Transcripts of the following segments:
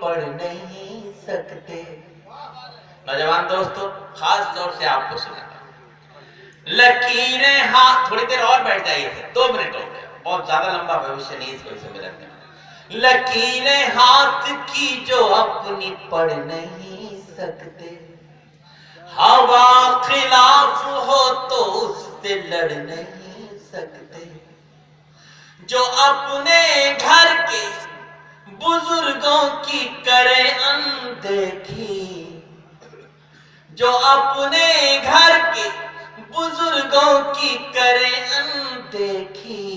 पढ़ नहीं सकते। नौजवान दोस्तों, खास तौर से आपको सुनाता हूं। लकीरें हाथ, थोड़ी देर और बैठ जाइए, 2 मिनट हो गया, बहुत ज्यादा लंबा भविष्य नहीं इसको इसे मिलता। लकीरें हाथ की जो अपनी पढ़ नहीं सकते, हवा खिलाफ हो तो उससे लड़ नहीं सकते। जो अपने घर के बुजुर्गों की करे अनदेखी, जो अपने घर के बुजुर्गों की करे अनदेखी,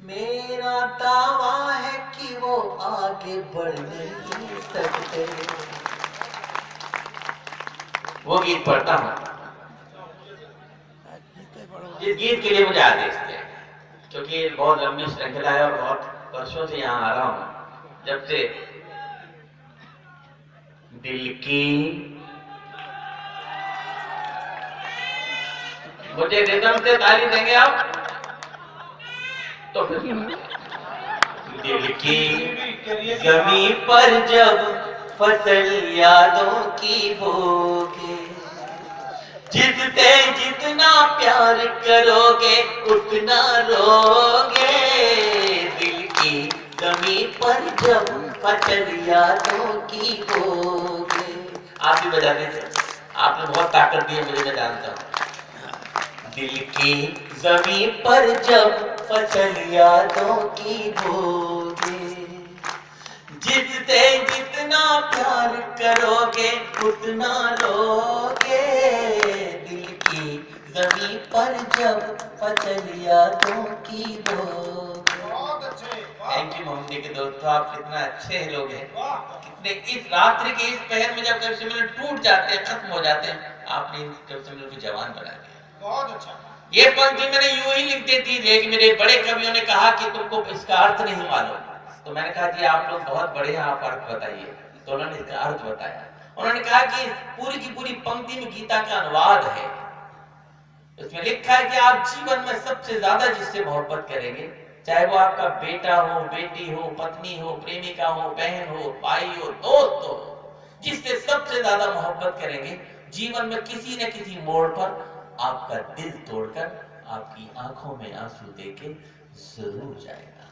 मेरा दावा है कि वो आगे बढ़ नहीं सकते। वो गीत पढ़ता हूं, इस गीत के लिए मुझे आदेश दिया, क्योंकि बहुत लंबी श्रृंखला है और बहुत वर्षों से यहां आ रहा हूं। जब से दिल की, मुझे रिदम से ताली देंगे आप तो फिर दिल की जमीन पर जब फसल यादों की होगी, जितने जितना प्यार करोगे उतना रोगे। दिल की जमीन पर जब फसल यादों की होगी। आप भी बजा दीजिए, आपने बहुत ताकत दी है मुझे, मैं जानता हूं। दिल की जमीन पर जब फसल यादों की होगी, जितने जितना प्यार करोगे उतना लोगे। दिल की जमीन पर जब फसल यादों की होगी। थैंक यू मोहम्मदी के दोस्तों, आप कितना अच्छे लोग हैं, कितने इस रात्रि के इस पहर में जब कभी मिलन टूट जाते हैं, खत्म हो जाते हैं, आपने कभी मिलन को जवान बना दिया। बहुत अच्छा। ये पंक्ति मैंने यूं ही लिख दी थी, लेकिन मेरे बड़े कवियों ने कहा कि तुमको इसका अर्थ नहीं मालूम, तो मैंने कहा जी आप लोग बहुत बड़े हैं, आप अर्थ बताइए। तो उन्होंने इसका अर्थ बताया। उन्होंने कहा कि पूरी की पूरी पंक्ति में गीता का अनुवाद है। उसमें लिखा है कि आप जीवन में सबसे ज्यादा जिससे मोहब्बत करेंगे, चाहे वो आपका बेटा हो, बेटी हो, पत्नी हो, प्रेमिका हो, बहन हो, भाई हो, दोस्त हो, जिससे सबसे ज्यादा मोहब्बत करेंगे, जीवन में किसी न किसी मोड़ पर आपका दिल तोड़कर आपकी आंखों में आंसू देके जरूर जाएगा।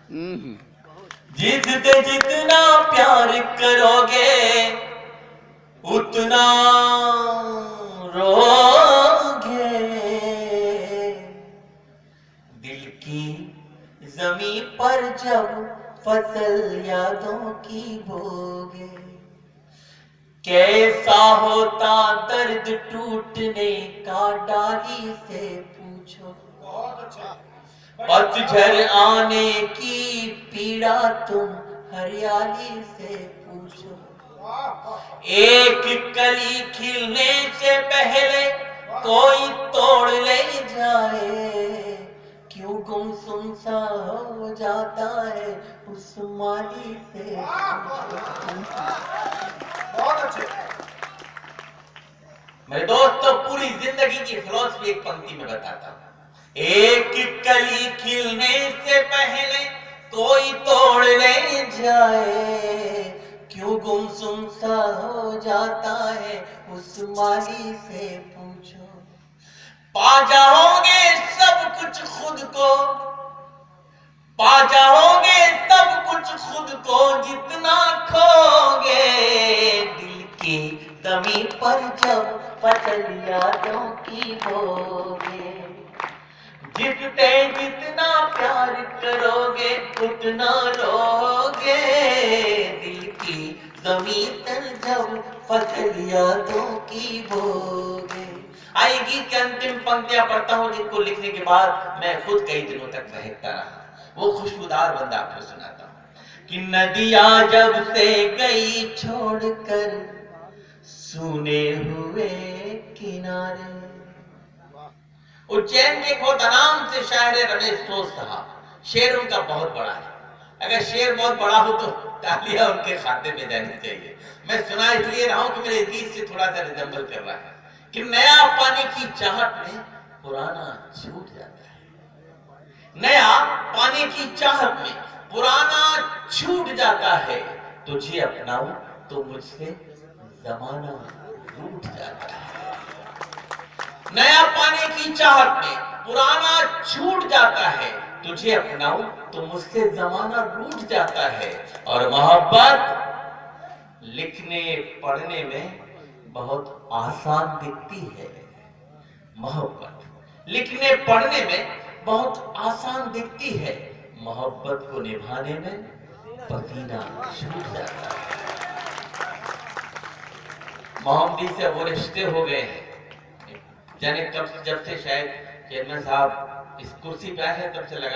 जितने जितना प्यार करोगे उतना रोगे। दिल की जमीन पर जब फसल यादों की बोगे, कैसा होता दर्द टूटने का डाली से पूछो। पतझड़ आने की पीड़ा तुम हरियाली से पूछो। एक कली खिलने से पहले कोई तोड़ ले जाए, क्यों गुमसुम सा हो जाता है उस माली से पूछो। बहुत अच्छे मेरे दोस्तों, पूरी जिंदगी की फिलॉसफी एक पंक्ति में बताता हूं। एक कली खिलने से पहले कोई तोड़ ले जाए, क्यों गुमसुम सा हो जाता है उस माली से पूछो। पा जाओगे सब कुछ खुद को, पा जाओगे सब कुछ खुद को जितना खोगे। दिल की जमीन पर जब फसल यादों की बोगे, जितने जितना प्यार करोगे उतना रोगे। दिल की जमीन पर जब फसल यादों की बोगे। आइए गीत की अंतिम पंक्तियां पढ़ता हूं, जिनको लिखने के बाद मैं खुद कई दिनों तक बहकता रहा। वो खुशबूदार बंदा आपको सुनाता हूं कि नदियां जब से गई छोड़कर सूने हुए किनारे। उज्जैन के बहुत आराम से शायर रमेश सोच साहब, शेर उनका बहुत बड़ा है। अगर शेर बहुत बड़ा हो तो तालियां उनके खाते में जानी चाहिए। मैं सुना इसलिए रहा हूं कि मेरे गीत से थोड़ा सा रिजम्बल कर रहा है कि नया पानी की चाहत में पुराना छूट जाता है। नया पानी की चाहत में पुराना छूट जाता है। तुझे अपनाऊं तो मुझसे जमाना रूठ जाता है। नया पाने की चाहत में पुराना छूट जाता है। तुझे अपनाऊं तो मुझसे जमाना रूठ जाता है। और मोहब्बत लिखने पढ़ने में बहुत आसान दिखती है। मोहब्बत लिखने पढ़ने में बहुत आसान दिखती है। मोहब्बत को निभाने में पसीना छूट जाता है। मोहम्मदी से वो रिश्ते हो गए हैं जाने कब, जब से शायद चेयरमैन साहब इस कुर्सी पे आए हैं तब से लगा